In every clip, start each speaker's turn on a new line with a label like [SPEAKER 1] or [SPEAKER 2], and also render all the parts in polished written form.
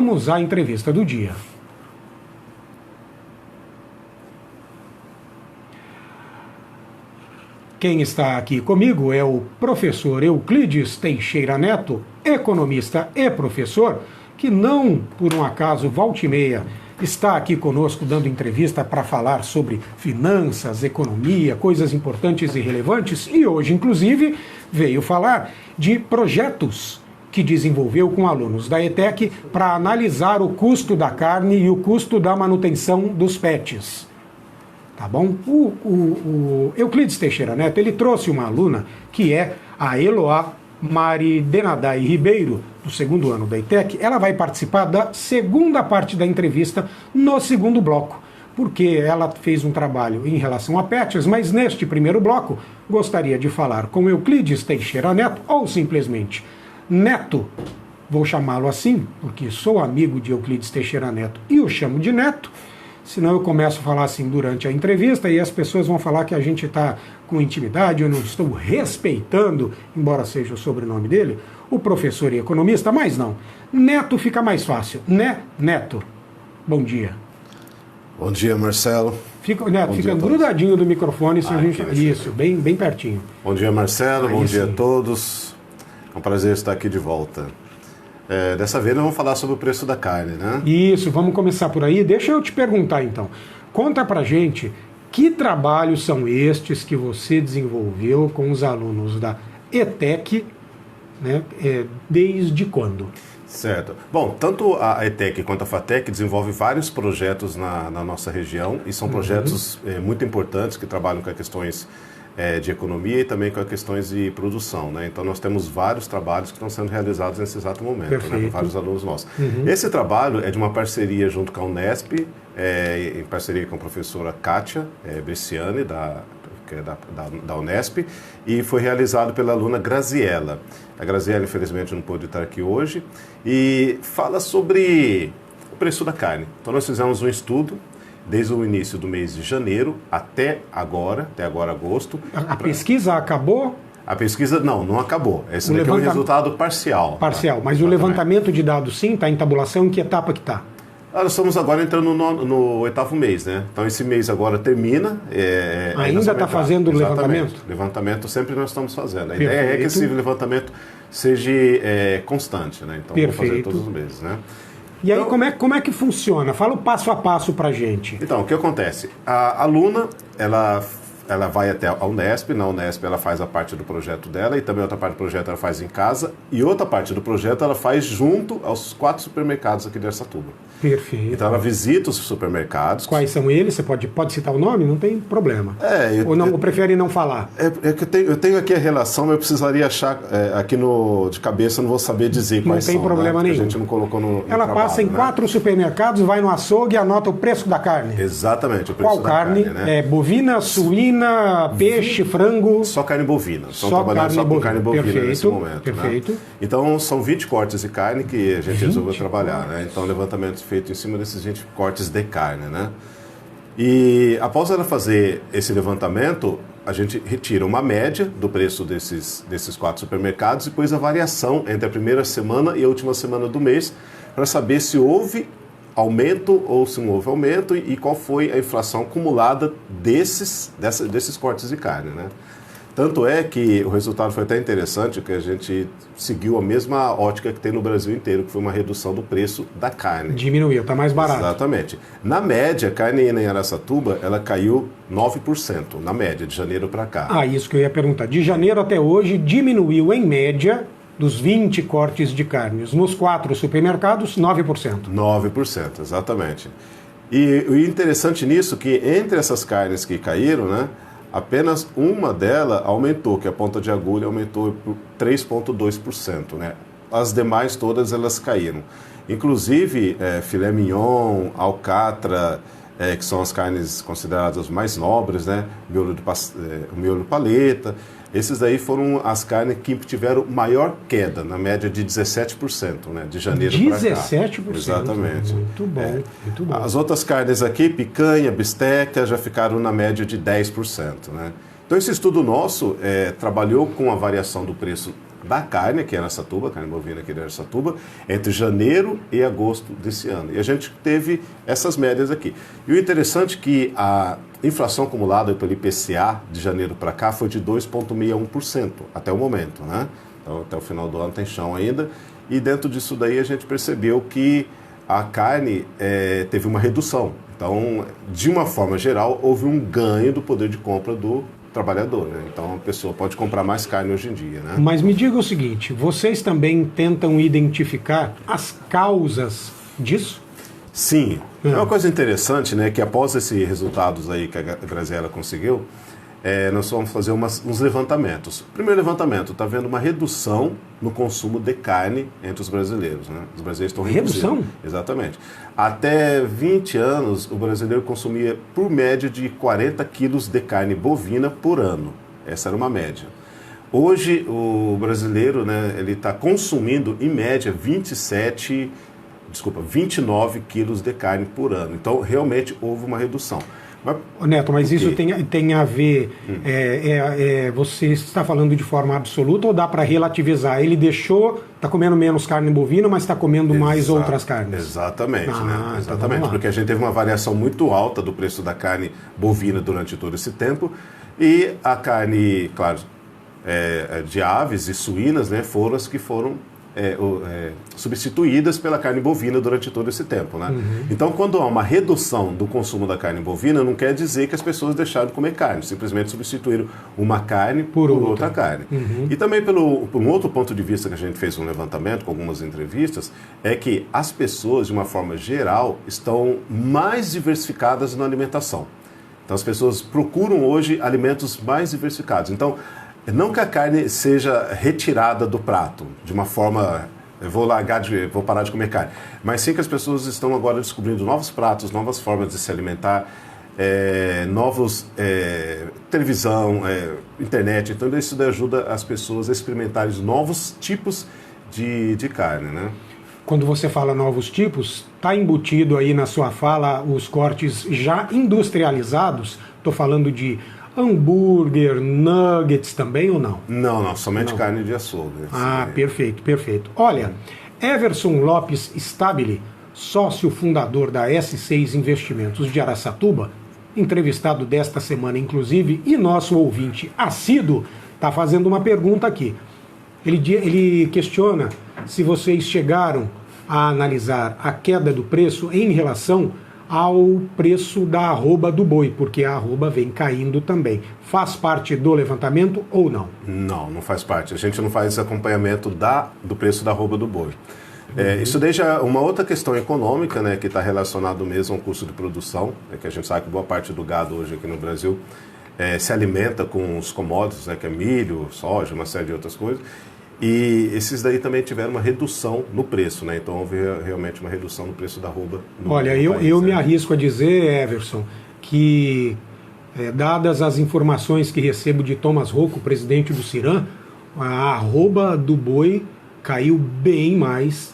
[SPEAKER 1] vamos à entrevista do dia. Quem está aqui comigo é o professor Euclides Teixeira Neto, economista e professor, que não, por um acaso, volta e meia, está aqui conosco dando entrevista para falar sobre finanças, economia, coisas importantes e relevantes, e hoje, inclusive, veio falar de projetos que desenvolveu com alunos da ETEC para analisar o custo da carne e o custo da manutenção dos pets. Tá bom? O Euclides Teixeira Neto, ele trouxe uma aluna que é a Eloá Maridenadai Ribeiro, do segundo ano da ETEC. Ela vai participar da segunda parte da entrevista no segundo bloco, porque ela fez um trabalho em relação a pets, mas neste primeiro bloco gostaria de falar com Euclides Teixeira Neto, ou simplesmente Neto, vou chamá-lo assim, porque sou amigo de Euclides Teixeira Neto e o chamo de Neto. Senão eu começo a falar assim durante a entrevista e as pessoas vão falar que a gente está com intimidade, eu não estou respeitando, embora seja o sobrenome dele, o professor e economista, mas não. Neto fica mais fácil, né, Neto? Bom dia.
[SPEAKER 2] Bom dia, Marcelo.
[SPEAKER 1] Neto, fica grudadinho do microfone, se a gente... Isso, bem pertinho.
[SPEAKER 2] Bom dia, Marcelo, bom dia a todos. É um prazer estar aqui de volta. Dessa vez nós vamos falar sobre o preço da carne, né?
[SPEAKER 1] Isso, vamos começar por aí. Deixa eu te perguntar então. Conta pra gente que trabalhos são estes que você desenvolveu com os alunos da ETEC, né? Desde quando?
[SPEAKER 2] Certo. Bom, tanto a ETEC quanto a FATEC desenvolvem vários projetos na nossa região e são projetos muito importantes que trabalham com questões de economia e também com questões de produção, né? Então nós temos vários trabalhos que estão sendo realizados nesse exato momento, né? Com vários alunos nossos. Esse trabalho é de uma parceria junto com a Unesp, em parceria com a professora Kátia Bresciani, que é da Unesp, e foi realizado pela aluna Graziella. A Graziella, infelizmente, não pôde estar aqui hoje, e fala sobre o preço da carne. Então nós fizemos um estudo desde o início do mês de janeiro até agora agosto.
[SPEAKER 1] A pesquisa acabou?
[SPEAKER 2] A pesquisa não acabou. Esse daqui é um resultado parcial.
[SPEAKER 1] Parcial, tá? Mas exatamente. O levantamento de dados sim, está em tabulação, em que etapa que está?
[SPEAKER 2] Nós estamos agora entrando no 8º mês, né? Então esse mês agora termina.
[SPEAKER 1] Ainda está fazendo o levantamento?
[SPEAKER 2] Levantamento sempre nós estamos fazendo. A ideia é que esse levantamento seja constante, né? Então vamos fazer todos os meses, né?
[SPEAKER 1] E aí, como é que funciona? Fala o passo a passo para a gente.
[SPEAKER 2] Então, o que acontece? A aluna, ela vai até a Unesp, na Unesp ela faz a parte do projeto dela e também outra parte do projeto ela faz em casa e outra parte do projeto ela faz junto aos 4 supermercados aqui de Araçatuba.
[SPEAKER 1] Perfeito.
[SPEAKER 2] Então ela visita os supermercados.
[SPEAKER 1] Quais são eles? Você pode citar o nome? Não tem problema. Ou prefere não falar?
[SPEAKER 2] Que eu tenho aqui a relação, mas eu precisaria achar aqui de cabeça, não vou saber dizer quais são.
[SPEAKER 1] Não tem problema nenhum.
[SPEAKER 2] A gente não colocou no
[SPEAKER 1] Ela
[SPEAKER 2] trabalho,
[SPEAKER 1] passa em 4 supermercados, vai no açougue e anota o preço da carne.
[SPEAKER 2] Exatamente, o preço
[SPEAKER 1] da carne. Qual carne? Bovina, suína, peixe, frango?
[SPEAKER 2] Só carne bovina. Estão
[SPEAKER 1] trabalhando só com carne bovina
[SPEAKER 2] perfeito, nesse momento.
[SPEAKER 1] Perfeito.
[SPEAKER 2] Né? Então são 20 cortes de carne que a gente resolveu trabalhar, né? Então levantamento feito em cima desses 20 cortes de carne, né? E após ela fazer esse levantamento, a gente retira uma média do preço desses 4 supermercados e depois a variação entre a primeira semana e a última semana do mês para saber se houve aumento ou se não houve aumento e qual foi a inflação acumulada desses cortes de carne, né? Tanto é que o resultado foi até interessante, que a gente seguiu a mesma ótica que tem no Brasil inteiro, que foi uma redução do preço da carne.
[SPEAKER 1] Diminuiu, está mais barato.
[SPEAKER 2] Exatamente. Na média, a carne em Araçatuba, ela caiu 9%, na média, de janeiro para cá.
[SPEAKER 1] Isso que eu ia perguntar. De janeiro até hoje, diminuiu em média, dos 20 cortes de carnes, nos 4 supermercados, 9%.
[SPEAKER 2] 9%, exatamente. E o interessante nisso é que entre essas carnes que caíram, né, apenas uma delas aumentou, que a ponta de agulha aumentou por 3,2%, né? As demais todas elas caíram. Inclusive filé mignon, alcatra, que são as carnes consideradas mais nobres, né? Miolo paleta. Esses daí foram as carnes que tiveram maior queda, na média de 17%, né? De janeiro para cá.
[SPEAKER 1] 17%?
[SPEAKER 2] Exatamente.
[SPEAKER 1] Muito bom, muito bom.
[SPEAKER 2] As outras carnes aqui, picanha, bisteca, já ficaram na média de 10%, né? Então esse estudo nosso trabalhou com a variação do preço da carne aqui em Araçatuba, carne bovina aqui em Araçatuba, entre janeiro e agosto desse ano. E a gente teve essas médias aqui. E o interessante é que a inflação acumulada pelo IPCA de janeiro para cá foi de 2,61% até o momento, né? Então, até o final do ano tem chão ainda. E dentro disso daí a gente percebeu que a carne teve uma redução. Então, de uma forma geral, houve um ganho do poder de compra do trabalhador, né? Então, a pessoa pode comprar mais carne hoje em dia, né?
[SPEAKER 1] Mas me diga o seguinte, vocês também tentam identificar as causas disso?
[SPEAKER 2] Sim. É uma coisa interessante, né, que após esses resultados aí que a Graziela conseguiu, nós vamos fazer uns levantamentos. Primeiro levantamento, está havendo uma redução no consumo de carne entre os brasileiros, né? Os brasileiros estão reduzindo.
[SPEAKER 1] Redução?
[SPEAKER 2] Exatamente. Até 20 anos, o brasileiro consumia por média de 40 quilos de carne bovina por ano. Essa era uma média. Hoje, o brasileiro, né, ele está consumindo, em média, 29 quilos de carne por ano. Então, realmente, houve uma redução.
[SPEAKER 1] Neto, mas isso tem a ver, você está falando de forma absoluta ou dá para relativizar? Ele está comendo menos carne bovina, mas está comendo mais outras carnes.
[SPEAKER 2] Exatamente, né? Exatamente,
[SPEAKER 1] então
[SPEAKER 2] porque a gente teve uma variação muito alta do preço da carne bovina durante todo esse tempo e a carne, claro, de aves e suínas, né, foram as que foram substituídas pela carne bovina durante todo esse tempo, né? Uhum. Então, quando há uma redução do consumo da carne bovina, não quer dizer que as pessoas deixaram de comer carne, simplesmente substituíram uma carne por outra carne. Uhum. E também por um outro ponto de vista que a gente fez um levantamento com algumas entrevistas, é que as pessoas, de uma forma geral, estão mais diversificadas na alimentação. Então, as pessoas procuram hoje alimentos mais diversificados. Então, não que a carne seja retirada do prato, de uma forma, vou parar de comer carne, mas sim que as pessoas estão agora descobrindo novos pratos, novas formas de se alimentar, televisão, internet. Então isso daí ajuda as pessoas a experimentarem novos tipos de carne, né?
[SPEAKER 1] Quando você fala novos tipos, está embutido aí na sua fala os cortes já industrializados? Estou falando de hambúrguer, nuggets também ou não?
[SPEAKER 2] Não, somente carne de açougue.
[SPEAKER 1] Perfeito, perfeito. Olha, Everson Lopes Stabile, sócio fundador da S6 Investimentos de Araçatuba, entrevistado desta semana inclusive, e nosso ouvinte assíduo, está fazendo uma pergunta aqui. Ele questiona se vocês chegaram a analisar a queda do preço em relação ao preço da arroba do boi, porque a arroba vem caindo também. Faz parte do levantamento ou não?
[SPEAKER 2] Não faz parte. A gente não faz acompanhamento do preço da arroba do boi. Isso deixa uma outra questão econômica, né, que está relacionada mesmo ao custo de produção, que a gente sabe que boa parte do gado hoje aqui no Brasil se alimenta com os commodities, né, que é milho, soja, uma série de outras coisas. E esses daí também tiveram uma redução no preço, né? Então houve realmente uma redução no preço da arroba.
[SPEAKER 1] Olha, eu me arrisco a dizer, Everson, que dadas as informações que recebo de Thomas Rocco, presidente do CIRAM, a arroba do boi caiu bem mais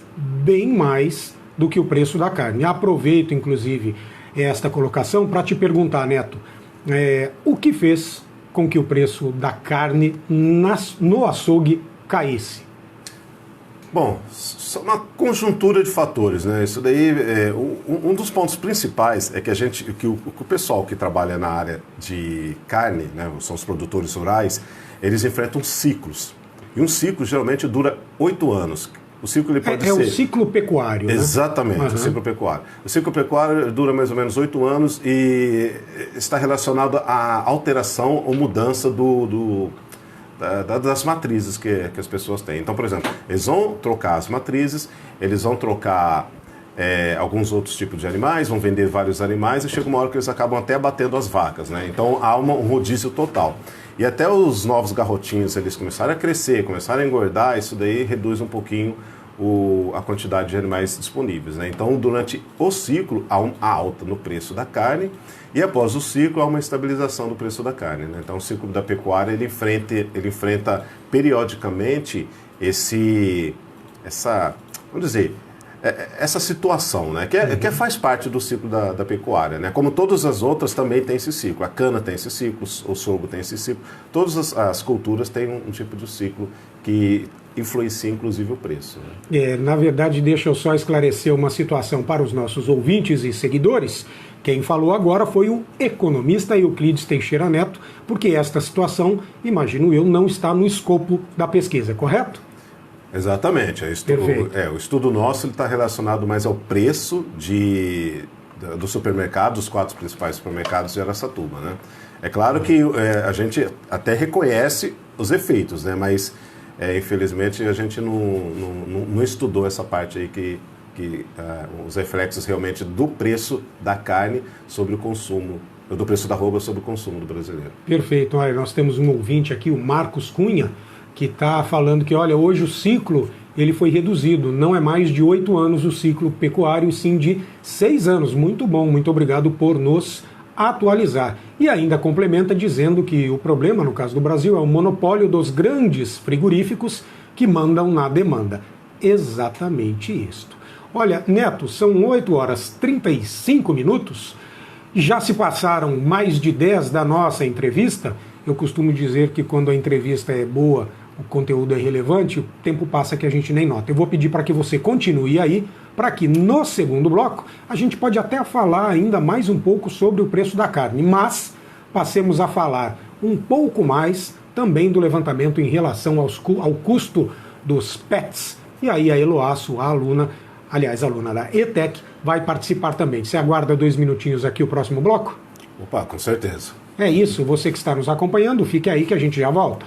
[SPEAKER 1] do que o preço da carne. Aproveito, inclusive, esta colocação para te perguntar, Neto, o que fez com que o preço da carne no açougue caísse?
[SPEAKER 2] Bom, uma conjuntura de fatores, né? Isso daí, um dos pontos principais é que o pessoal que trabalha na área de carne, né, são os produtores rurais, eles enfrentam ciclos. E um ciclo geralmente dura 8 anos. O ciclo ele pode ser...
[SPEAKER 1] o ciclo pecuário, né?
[SPEAKER 2] Exatamente, o ciclo pecuário. O ciclo pecuário dura mais ou menos 8 anos e está relacionado à alteração ou mudança das matrizes que as pessoas têm. Então, por exemplo, eles vão trocar as matrizes, eles vão trocar alguns outros tipos de animais, vão vender vários animais e chega uma hora que eles acabam até abatendo as vacas, né? Então há um rodízio total. E até os novos garrotinhos, eles começarem a crescer, começarem a engordar, isso daí reduz um pouquinho a quantidade de animais disponíveis, né? Então, durante o ciclo, há uma alta no preço da carne e após o ciclo, há uma estabilização do preço da carne, né? Então, o ciclo da pecuária, ele enfrenta periodicamente vamos dizer, essa situação, né? Que faz parte do ciclo da pecuária, né? Como todas as outras também tem esse ciclo. A cana tem esse ciclo, o sorgo tem esse ciclo. Todas as culturas têm um tipo de ciclo que influencia inclusive o preço, né?
[SPEAKER 1] Na verdade, deixa eu só esclarecer uma situação para os nossos ouvintes e seguidores. Quem falou agora foi o economista Euclides Teixeira Neto, porque esta situação, imagino eu, não está no escopo da pesquisa, correto?
[SPEAKER 2] Exatamente. O estudo nosso está relacionado mais ao preço do supermercado, dos 4 principais supermercados de Araçatuba, né? É claro que a gente até reconhece os efeitos, né? Mas infelizmente a gente não estudou essa parte aí que os reflexos realmente do preço da carne sobre o consumo, do preço da arroba sobre o consumo do brasileiro.
[SPEAKER 1] Perfeito. Olha, nós temos um ouvinte aqui, o Marcos Cunha, que está falando que, olha, hoje o ciclo ele foi reduzido, não é mais de 8 anos o ciclo pecuário, sim de 6 anos. Muito bom, muito obrigado por nos atualizar. E ainda complementa dizendo que o problema, no caso do Brasil, é o monopólio dos grandes frigoríficos que mandam na demanda. Exatamente isto. Olha, Neto, são 8 horas 35 minutos, já se passaram mais de 10 da nossa entrevista. Eu costumo dizer que quando a entrevista é boa, o conteúdo é relevante, o tempo passa que a gente nem nota. Eu vou pedir para que você continue aí, para que no segundo bloco a gente pode até falar ainda mais um pouco sobre o preço da carne, mas passemos a falar um pouco mais também do levantamento em relação ao custo dos PETs. E aí a Eloasso, a aluna da ETEC, vai participar também. Você aguarda 2 minutinhos aqui o próximo bloco?
[SPEAKER 2] Opa, com certeza.
[SPEAKER 1] É isso, você que está nos acompanhando, fique aí que a gente já volta.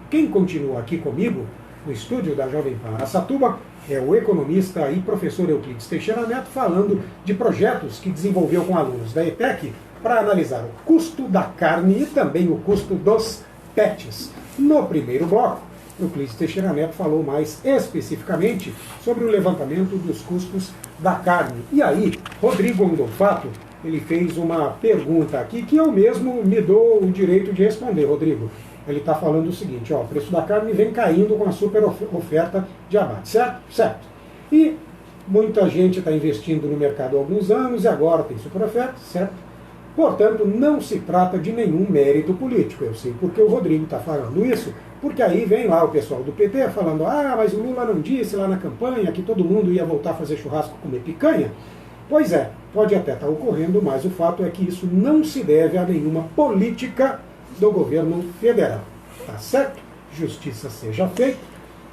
[SPEAKER 1] Quem continua aqui comigo, no estúdio da Jovem Pan Araçatuba, é o economista e professor Euclides Teixeira Neto, falando de projetos que desenvolveu com alunos da ETEC para analisar o custo da carne e também o custo dos PETs. No primeiro bloco, Euclides Teixeira Neto falou mais especificamente sobre o levantamento dos custos da carne. E aí, Rodrigo Ondolfato, ele fez uma pergunta aqui que eu mesmo me dou o direito de responder, Rodrigo. Ele está falando o seguinte, o preço da carne vem caindo com a super oferta de abate, certo? Certo. E muita gente está investindo no mercado há alguns anos e agora tem super oferta, certo? Portanto, não se trata de nenhum mérito político. Eu sei porque o Rodrigo está falando isso, porque aí vem lá o pessoal do PT falando, mas o Lula não disse lá na campanha que todo mundo ia voltar a fazer churrasco e comer picanha. Pois é, pode até estar ocorrendo, mas o fato é que isso não se deve a nenhuma política do governo federal. Tá certo? Justiça seja feita.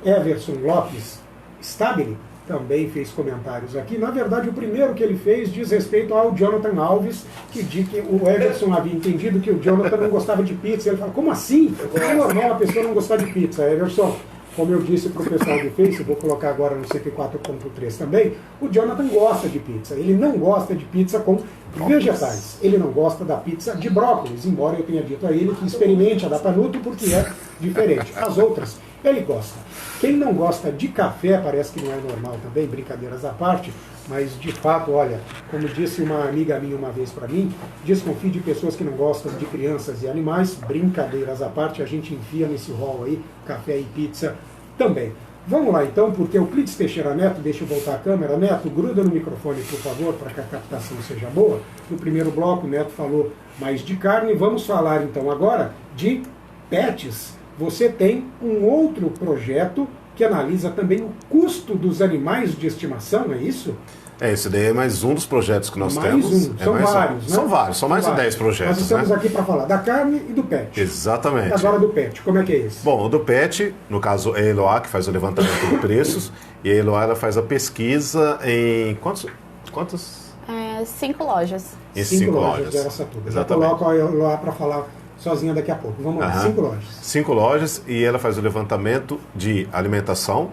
[SPEAKER 1] Everson Lopes Stabile também fez comentários aqui. Na verdade, o primeiro que ele fez diz respeito ao Jonathan Alves, que diz que o Everson havia entendido que o Jonathan não gostava de pizza. Ele fala, como assim? É normal a pessoa não gostar de pizza, Everson. Como eu disse para o pessoal do Face, vou colocar agora no 104.3 também, o Jonathan gosta de pizza. Ele não gosta de pizza com vegetais. Ele não gosta da pizza de brócolis, embora eu tenha dito a ele que experimente a da Panuto porque é diferente. As outras, ele gosta. Quem não gosta de café, parece que não é normal também, brincadeiras à parte, mas de fato, olha, como disse uma amiga minha uma vez para mim, desconfie de pessoas que não gostam de crianças e animais, brincadeiras à parte, a gente enfia nesse rol aí, café e pizza também. Vamos lá então, porque o Euclides Teixeira Neto, deixa eu voltar a câmera, Neto, gruda no microfone, por favor, para que a captação seja boa. No primeiro bloco, o Neto falou mais de carne, vamos falar então agora de PETs. Você tem um outro projeto que analisa também o custo dos animais de estimação, é isso?
[SPEAKER 2] Esse daí é mais um dos projetos que nós temos.
[SPEAKER 1] São vários, né?
[SPEAKER 2] São vários, são mais de 10 projetos.
[SPEAKER 1] Nós estamos aqui para falar da carne e do PET.
[SPEAKER 2] Exatamente.
[SPEAKER 1] E agora do PET, como é que é esse?
[SPEAKER 2] Bom, o do PET, no caso é a Eloá que faz o levantamento de preços, e a Eloá ela faz a pesquisa em quantos?
[SPEAKER 3] 5 lojas.
[SPEAKER 2] Em 5 lojas.
[SPEAKER 1] De Araçatuba. Já
[SPEAKER 2] Exatamente.
[SPEAKER 1] coloco a Eloá para falar sozinha daqui a pouco. Vamos lá, 5 lojas.
[SPEAKER 2] 5 lojas, e ela faz o levantamento de alimentação,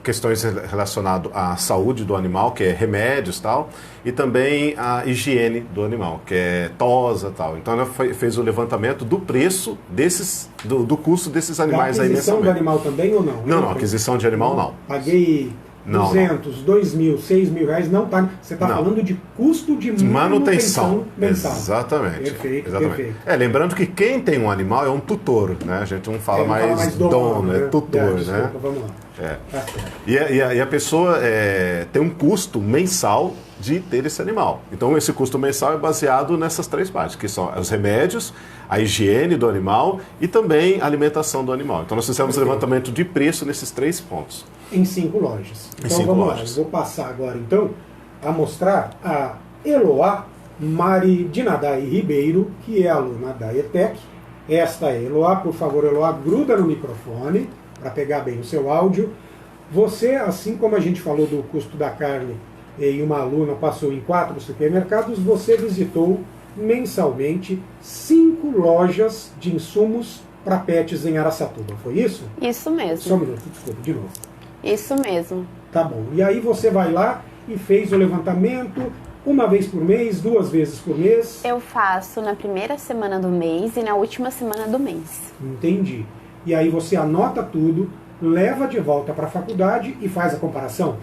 [SPEAKER 2] questões relacionadas à saúde do animal, que é remédios e tal, e também a higiene do animal, que é tosa e tal. Então ela fez o levantamento do preço do custo desses animais aí mensalmente.
[SPEAKER 1] Aquisição do animal também ou não?
[SPEAKER 2] Não, aquisição de animal não.
[SPEAKER 1] Paguei 200, 2 mil, 6 mil reais, não paga. Você está falando de custo de manutenção mensal.
[SPEAKER 2] Exatamente.
[SPEAKER 1] Perfeito,
[SPEAKER 2] exatamente.
[SPEAKER 1] Perfeito.
[SPEAKER 2] Lembrando que quem tem um animal é um tutor, né? A gente não fala mais dono,
[SPEAKER 1] né?
[SPEAKER 2] é tutor,
[SPEAKER 1] desculpa,
[SPEAKER 2] né?
[SPEAKER 1] Vamos lá. Tá certo.
[SPEAKER 2] E a pessoa tem um custo mensal de ter esse animal. Então, esse custo mensal é baseado nessas 3 partes, que são os remédios, a higiene do animal e também a alimentação do animal. Então, nós fizemos um levantamento de preço nesses 3 pontos.
[SPEAKER 1] Em 5 lojas. Então,
[SPEAKER 2] 5
[SPEAKER 1] vamos
[SPEAKER 2] lojas.
[SPEAKER 1] lá. Eu vou passar agora, então, a mostrar a Eloá Mari Dinadai Ribeiro, que é aluna da ETEC. Esta é Eloá. Por favor, Eloá, gruda no microfone para pegar bem o seu áudio. Você, assim como a gente falou do custo da carne e uma aluna passou em 4 supermercados, você visitou mensalmente 5 lojas de insumos para pets em Araçatuba, foi isso?
[SPEAKER 3] Isso
[SPEAKER 1] Só um
[SPEAKER 3] mesmo.
[SPEAKER 1] minuto, desculpa, de novo.
[SPEAKER 3] Isso mesmo.
[SPEAKER 1] Tá bom. E aí você vai lá e fez o levantamento uma vez por mês, 2 vezes por mês?
[SPEAKER 3] Eu faço na primeira semana do mês e na última semana do mês.
[SPEAKER 1] Entendi. E aí você anota tudo, leva de volta para a faculdade e faz a comparação?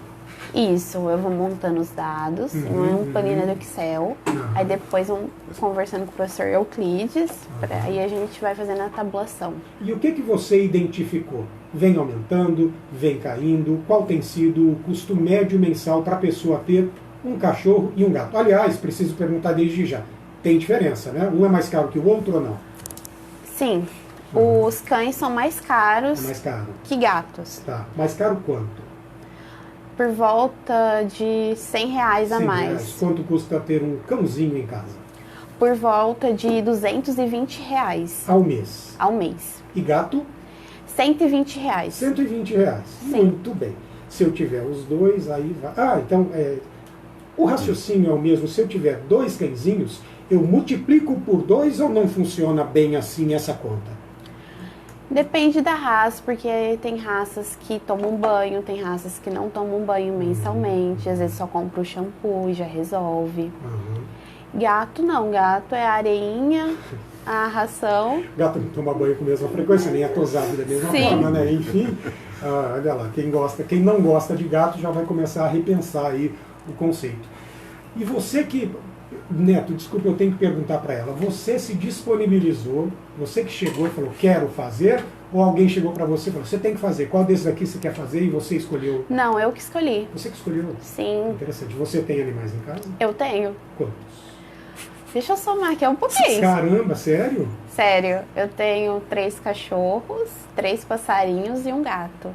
[SPEAKER 3] Isso, eu vou montando os dados em uma planilha do Excel, aí depois conversando com o professor Euclides, aí a gente vai fazendo a tabulação.
[SPEAKER 1] E o que você identificou? Vem aumentando, vem caindo? Qual tem sido o custo médio mensal para a pessoa ter um cachorro e um gato? Aliás, preciso perguntar desde já, tem diferença, né? Um é mais caro que o outro ou não?
[SPEAKER 3] Sim, os cães são mais caros
[SPEAKER 1] É mais caro.
[SPEAKER 3] que gatos,
[SPEAKER 1] Tá. Mais caro quanto?
[SPEAKER 3] por volta de R$100 a
[SPEAKER 1] 100
[SPEAKER 3] mais,
[SPEAKER 1] reais. Quanto custa ter um cãozinho em casa?
[SPEAKER 3] por volta de R$220
[SPEAKER 1] Ao mês.
[SPEAKER 3] ao mês,
[SPEAKER 1] E gato?
[SPEAKER 3] R$120.
[SPEAKER 1] R$120.
[SPEAKER 3] Sim.
[SPEAKER 1] Muito bem. Se eu tiver os dois, aí vai. Ah, então o raciocínio é o mesmo. Se eu tiver 2 cãezinhos, eu multiplico por 2 ou não funciona bem assim essa conta?
[SPEAKER 3] Depende da raça, porque tem raças que tomam banho, tem raças que não tomam banho mensalmente, às vezes só compra o shampoo e já resolve. Gato não, gato é a areinha, a ração.
[SPEAKER 1] Gato não toma banho com a mesma frequência, nem é tosado da mesma
[SPEAKER 3] Sim.
[SPEAKER 1] forma, né? Enfim, olha lá, quem não gosta de gato já vai começar a repensar aí o conceito. E você que, Neto, desculpa, eu tenho que perguntar para ela, você se disponibilizou, você que chegou e falou, quero fazer, ou alguém chegou para você e falou, você tem que fazer, qual desses aqui você quer fazer e você escolheu?
[SPEAKER 3] Não, eu que escolhi.
[SPEAKER 1] Você que escolheu?
[SPEAKER 3] Sim,
[SPEAKER 1] Interessante. Você tem animais em casa?
[SPEAKER 3] eu tenho.
[SPEAKER 1] Quantos?
[SPEAKER 3] Deixa eu somar aqui um pouquinho.
[SPEAKER 1] Caramba, sério?
[SPEAKER 3] Sério, eu tenho 3 cachorros, 3 passarinhos e um gato.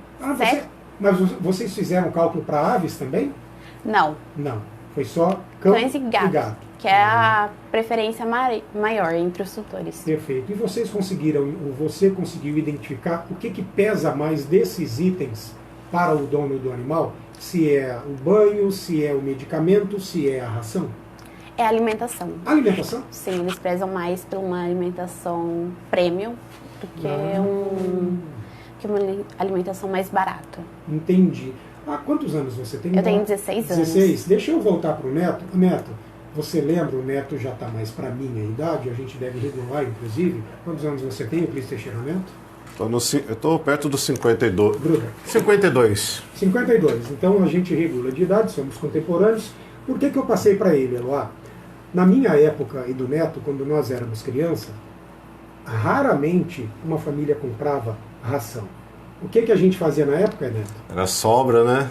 [SPEAKER 1] Mas vocês fizeram cálculo para aves também?
[SPEAKER 3] Não,
[SPEAKER 1] Não. Foi só cão
[SPEAKER 3] cães e gato, que é a preferência maior entre os tutores.
[SPEAKER 1] Perfeito. E vocês conseguiram, ou você conseguiu identificar o que pesa mais desses itens para o dono do animal? Se é o banho, se é o medicamento, se é a ração?
[SPEAKER 3] É a alimentação.
[SPEAKER 1] Alimentação?
[SPEAKER 3] Sim, eles prezam mais por uma alimentação premium do que uma alimentação mais barata.
[SPEAKER 1] Entendi. Há quantos anos você tem?
[SPEAKER 3] Eu tenho 16 anos.
[SPEAKER 1] 16? Deixa eu voltar para o Neto. Neto, você lembra, o Neto já está mais para a minha idade, a gente deve regular, inclusive. Quantos anos você tem, Euclides Teixeira Neto?
[SPEAKER 2] Eu estou perto dos 52.
[SPEAKER 1] Gruda.
[SPEAKER 2] 52.
[SPEAKER 1] 52. Então a gente regula de idade, somos contemporâneos. Por que eu passei para ele, Eloá? Na minha época e do Neto, quando nós éramos criança, raramente uma família comprava ração. O que a gente fazia na época, Neto?
[SPEAKER 2] Era sobra, né?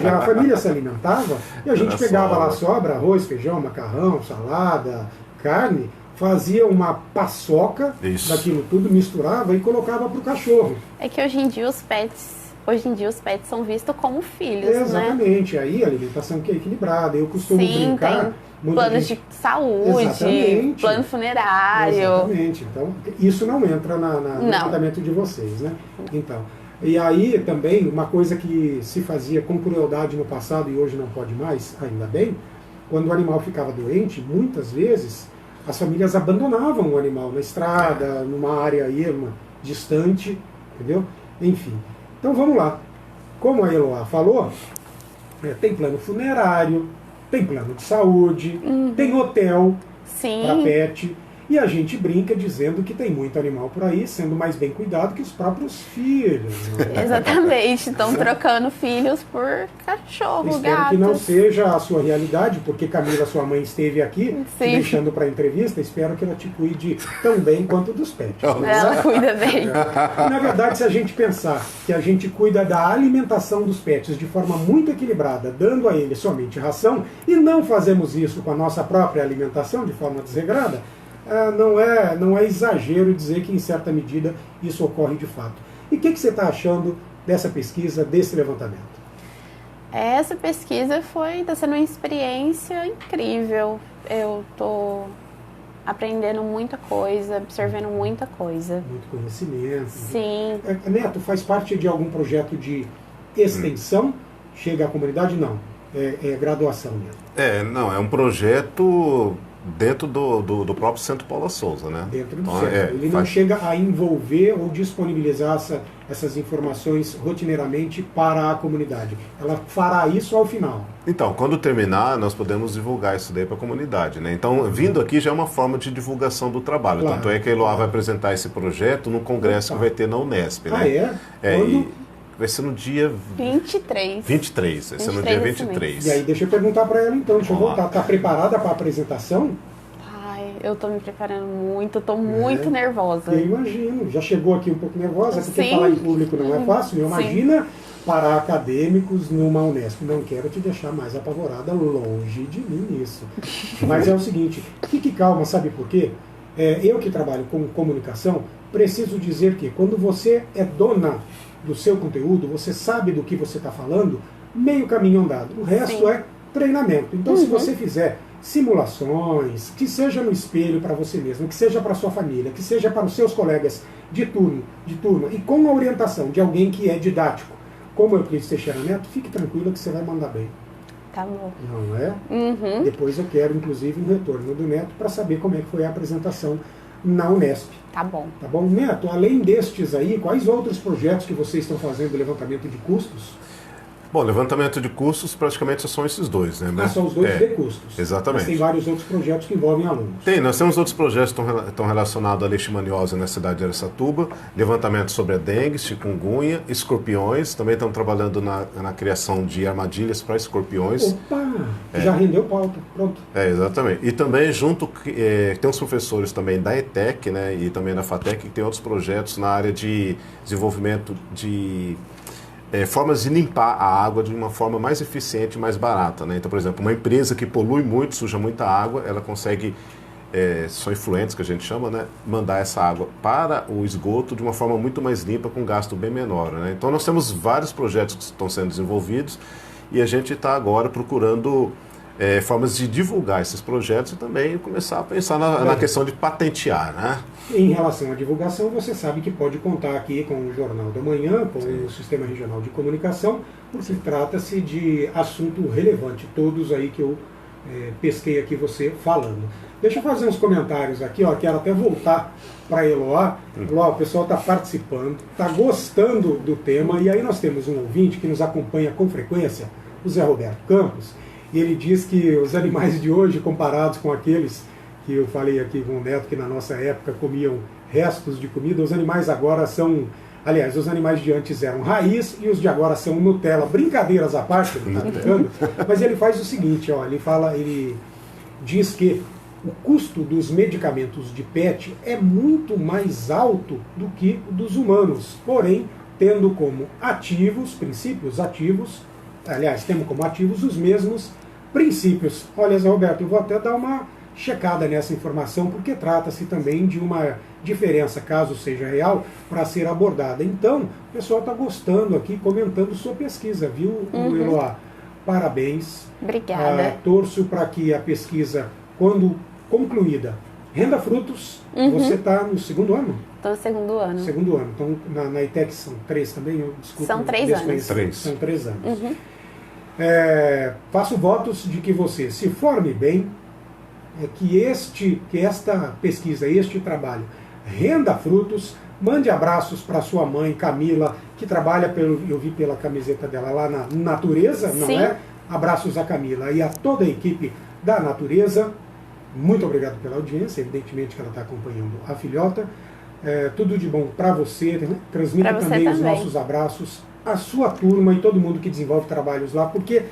[SPEAKER 1] Já a família se alimentava e a gente
[SPEAKER 2] Era
[SPEAKER 1] pegava lá sobra, arroz, feijão, macarrão, salada, carne, fazia uma paçoca daquilo tudo, misturava e colocava para o cachorro.
[SPEAKER 3] É que hoje em dia os pets são vistos como filhos,
[SPEAKER 1] Exatamente.
[SPEAKER 3] né?
[SPEAKER 1] Aí a alimentação que é equilibrada. Eu costumo
[SPEAKER 3] Sim,
[SPEAKER 1] brincar.
[SPEAKER 3] tem planos de saúde,
[SPEAKER 1] Exatamente.
[SPEAKER 3] plano funerário.
[SPEAKER 1] Exatamente. Então, isso não entra no tratamento de vocês, né? Então, e aí também, uma coisa que se fazia com crueldade no passado e hoje não pode mais, ainda bem, quando o animal ficava doente, muitas vezes as famílias abandonavam o animal na estrada, numa área distante, entendeu? Enfim. Então vamos lá. Como a Eloá falou, tem plano funerário, tem plano de saúde, tem hotel para pet. E a gente brinca dizendo que tem muito animal por aí sendo mais bem cuidado que os próprios filhos. Né?
[SPEAKER 3] Exatamente, estão trocando filhos por cachorro,
[SPEAKER 1] Espero
[SPEAKER 3] gatos.
[SPEAKER 1] que não seja a sua realidade, porque Camila, sua mãe, esteve aqui te
[SPEAKER 3] Sim.
[SPEAKER 1] deixando para entrevista. Espero que ela te cuide tão bem quanto dos pets.
[SPEAKER 3] Ela cuida bem.
[SPEAKER 1] Na verdade, se a gente pensar que a gente cuida da alimentação dos pets de forma muito equilibrada, dando a eles somente ração, e não fazemos isso com a nossa própria alimentação de forma desregrada, não é exagero dizer que, em certa medida, isso ocorre de fato. E o que você está achando dessa pesquisa, desse levantamento?
[SPEAKER 3] Essa pesquisa está sendo uma experiência incrível. Eu estou aprendendo muita coisa, absorvendo muita coisa.
[SPEAKER 1] Muito conhecimento.
[SPEAKER 3] Sim.
[SPEAKER 1] Neto, faz parte de algum projeto de extensão? Chega à comunidade? Não. É graduação mesmo.
[SPEAKER 2] Não, é um projeto dentro do próprio Centro Paula Souza, né?
[SPEAKER 1] Dentro do
[SPEAKER 2] Então,
[SPEAKER 1] centro. Ele não chega a envolver ou disponibilizar essas informações rotineiramente para a comunidade. Ela fará isso ao final.
[SPEAKER 2] Então, quando terminar, nós podemos divulgar isso daí para a comunidade, né? Então, vindo aqui já é uma forma de divulgação do trabalho.
[SPEAKER 1] Claro.
[SPEAKER 2] Tanto é que a Eloá vai apresentar esse projeto no congresso que vai ter na Unesp, né?
[SPEAKER 1] Quando?
[SPEAKER 2] Vai ser no dia
[SPEAKER 3] 23.
[SPEAKER 2] 23, vai ser no dia 23.
[SPEAKER 1] E aí, deixa eu perguntar para ela então, deixa eu voltar. Está preparada para a apresentação?
[SPEAKER 3] Ai, eu estou me preparando muito, estou muito nervosa.
[SPEAKER 1] Eu imagino, já chegou aqui um pouco nervosa, porque
[SPEAKER 3] Sim.
[SPEAKER 1] falar em público não é fácil. Eu imagina para acadêmicos numa Unesp. Não quero te deixar mais apavorada, longe de mim isso. Mas é o seguinte, fique calma, sabe por quê? Eu que trabalho com comunicação, preciso dizer que quando você é dona do seu conteúdo, você sabe do que você está falando, meio caminho andado. O resto é treinamento. Então, se você fizer simulações, que seja no espelho para você mesmo, que seja para sua família, que seja para os seus colegas de turno, e com a orientação de alguém que é didático, como Euclides Teixeira Neto, fique tranquila que você vai mandar bem.
[SPEAKER 3] Tá bom.
[SPEAKER 1] Não é? Depois eu quero, inclusive, um retorno do Neto para saber como é que foi a apresentação na Unesp.
[SPEAKER 3] Tá bom.
[SPEAKER 1] Tá bom? Neto, além destes aí, quais outros projetos que vocês estão fazendo de levantamento de custos?
[SPEAKER 2] Bom, levantamento de custos praticamente são esses dois, né?
[SPEAKER 1] São os dois de custos.
[SPEAKER 2] Exatamente.
[SPEAKER 1] Mas tem vários outros projetos que envolvem alunos.
[SPEAKER 2] Nós temos outros projetos que estão relacionados à leishmaniose na cidade de Araçatuba, levantamento sobre a dengue, chikungunya, escorpiões, também estamos trabalhando na criação de armadilhas para escorpiões.
[SPEAKER 1] Opa! Já rendeu pauta, pronto.
[SPEAKER 2] Exatamente. E também tem uns professores também da ETEC, né, e também da FATEC, que tem outros projetos na área de desenvolvimento de formas de limpar a água de uma forma mais eficiente e mais barata, né? Então, por exemplo, uma empresa que polui muito, suja muita água, ela consegue, são efluentes que a gente chama, né? Mandar essa água para o esgoto de uma forma muito mais limpa, com gasto bem menor, né? Então, nós temos vários projetos que estão sendo desenvolvidos e a gente está agora procurando formas de divulgar esses projetos e também começar a pensar na questão de patentear, né?
[SPEAKER 1] Em relação à divulgação, você sabe que pode contar aqui com o Jornal da Manhã, com o Sistema Regional de Comunicação, porque trata-se de assunto relevante, todos aí que eu pesquei aqui você falando. Deixa eu fazer uns comentários aqui, quero até voltar para a Eloá. Eloá, o pessoal está participando, está gostando do tema, e aí nós temos um ouvinte que nos acompanha com frequência, o Zé Roberto Campos, e ele diz que os animais de hoje, comparados com aqueles que eu falei aqui com o Neto, que na nossa época comiam restos de comida, os animais agora são... Aliás, os animais de antes eram raiz e os de agora são Nutella. Brincadeiras à parte, ele está brincando, mas ele faz o seguinte, ele diz que o custo dos medicamentos de PET é muito mais alto do que o dos humanos, porém, tendo como princípios ativos, temos como ativos os mesmos princípios. Olha, Zé Roberto, eu vou até dar uma checada nessa informação, porque trata-se também de uma diferença, caso seja real, para ser abordada. Então, o pessoal está gostando aqui, comentando sua pesquisa, viu, Eloá? Parabéns.
[SPEAKER 3] Obrigada.
[SPEAKER 1] Torço para que a pesquisa, quando concluída, renda frutos. Você está no segundo ano?
[SPEAKER 3] Estou no segundo ano.
[SPEAKER 1] Segundo ano. Então, na ETEC são 3 também? Desculpa,
[SPEAKER 3] são 3 anos.
[SPEAKER 1] São 3 anos. Faço votos de que você se forme bem, que esta pesquisa, este trabalho, renda frutos. Mande abraços para sua mãe, Camila, que trabalha, eu vi pela camiseta dela lá na Natureza, não é? Abraços a Camila e a toda a equipe da Natureza. muito obrigado pela audiência, evidentemente que ela está acompanhando a filhota. Tudo de bom para você, né? Transmita também os nossos abraços à sua turma e todo mundo que desenvolve trabalhos lá, porque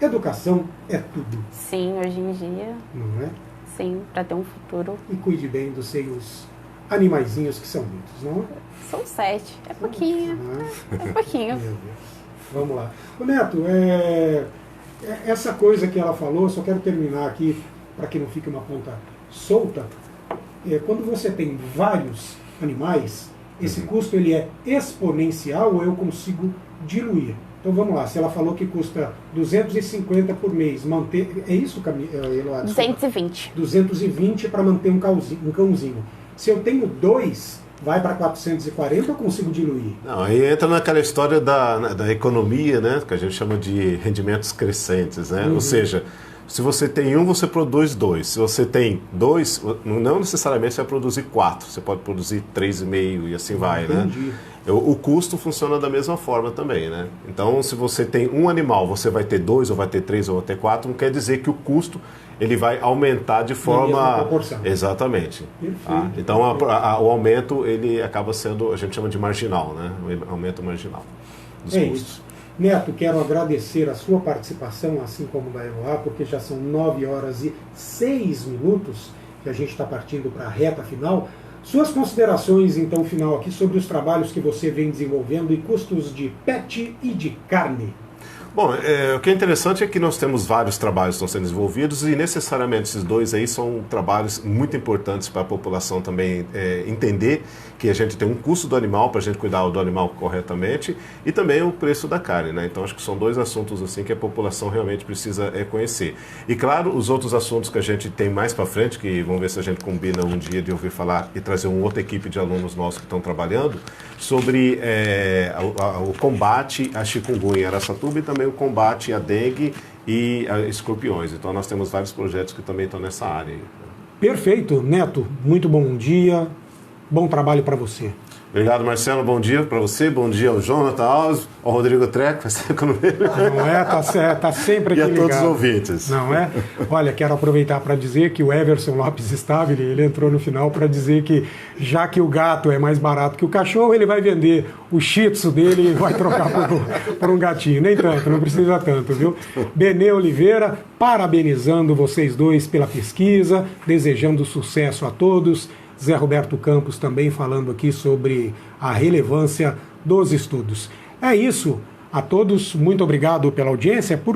[SPEAKER 1] educação é tudo.
[SPEAKER 3] Sim, hoje em dia.
[SPEAKER 1] Não é?
[SPEAKER 3] Sim, para ter um futuro.
[SPEAKER 1] E cuide bem dos seus animaizinhos, que são muitos, não é?
[SPEAKER 3] São 7, é pouquinho. É pouquinho.
[SPEAKER 1] Meu Deus. Vamos lá. Ô Neto, essa coisa que ela falou, só quero terminar aqui, para que não fique uma ponta solta. Quando você tem vários animais, esse custo ele é exponencial ou eu consigo diluir? Então vamos lá, se ela falou que custa 250 por mês, manter. É isso, Eloá?
[SPEAKER 3] 220.
[SPEAKER 1] 220 para manter um cãozinho. Se eu tenho 2, vai para 440 ou consigo diluir?
[SPEAKER 2] Não, aí entra naquela história da economia, né? Que a gente chama de rendimentos crescentes, né? Ou seja, se você tem um, você produz 2. Se você tem 2, não necessariamente você vai produzir 4. Você pode produzir 3,5 e assim vai,
[SPEAKER 1] Entendi.
[SPEAKER 2] né? O custo funciona da mesma forma também, né? Então, se você tem um animal, você vai ter 2, ou vai ter 3, ou vai ter 4, não quer dizer que o custo ele vai aumentar de forma...
[SPEAKER 1] Na mesma proporção.
[SPEAKER 2] Exatamente.
[SPEAKER 1] Perfeito.
[SPEAKER 2] Então, o aumento, ele acaba sendo, a gente chama de marginal, né? O aumento marginal dos custos.
[SPEAKER 1] Isso. Neto, quero agradecer a sua participação, assim como da Eloá, porque já são 9h06 que a gente está partindo para a reta final. Suas considerações, então, final aqui sobre os trabalhos que você vem desenvolvendo e custos de pet e de carne.
[SPEAKER 2] Bom, o que é interessante é que nós temos vários trabalhos que estão sendo desenvolvidos e necessariamente esses 2 aí são trabalhos muito importantes para a população também entender que a gente tem um custo do animal para a gente cuidar do animal corretamente e também o preço da carne, né? Então acho que são 2 assuntos assim que a população realmente precisa conhecer. E claro, os outros assuntos que a gente tem mais para frente, que vamos ver se a gente combina um dia de ouvir falar e trazer uma outra equipe de alunos nossos que estão trabalhando sobre o combate à chikungunya em Araçatuba e também o combate à dengue e a escorpiões. Então nós temos vários projetos que também estão nessa área.
[SPEAKER 1] Perfeito, Neto. Muito bom dia. Bom trabalho para você.
[SPEAKER 2] Obrigado, Marcelo. Bom dia para você. Bom dia ao Jonathan Alves, ao Rodrigo Treco.
[SPEAKER 1] Não é? Tá sempre aqui
[SPEAKER 2] ligado. E a
[SPEAKER 1] ligado.
[SPEAKER 2] todos os ouvintes.
[SPEAKER 1] Não é? Olha, quero aproveitar para dizer que o Everson Lopes Stabile, ele entrou no final para dizer que já que o gato é mais barato que o cachorro, ele vai vender o shih tzu dele e vai trocar por um gatinho. Nem tanto, não precisa tanto, viu? Benê Oliveira, parabenizando vocês dois pela pesquisa, desejando sucesso a todos. Zé Roberto Campos também falando aqui sobre a relevância dos estudos. É isso. A todos, muito obrigado pela audiência.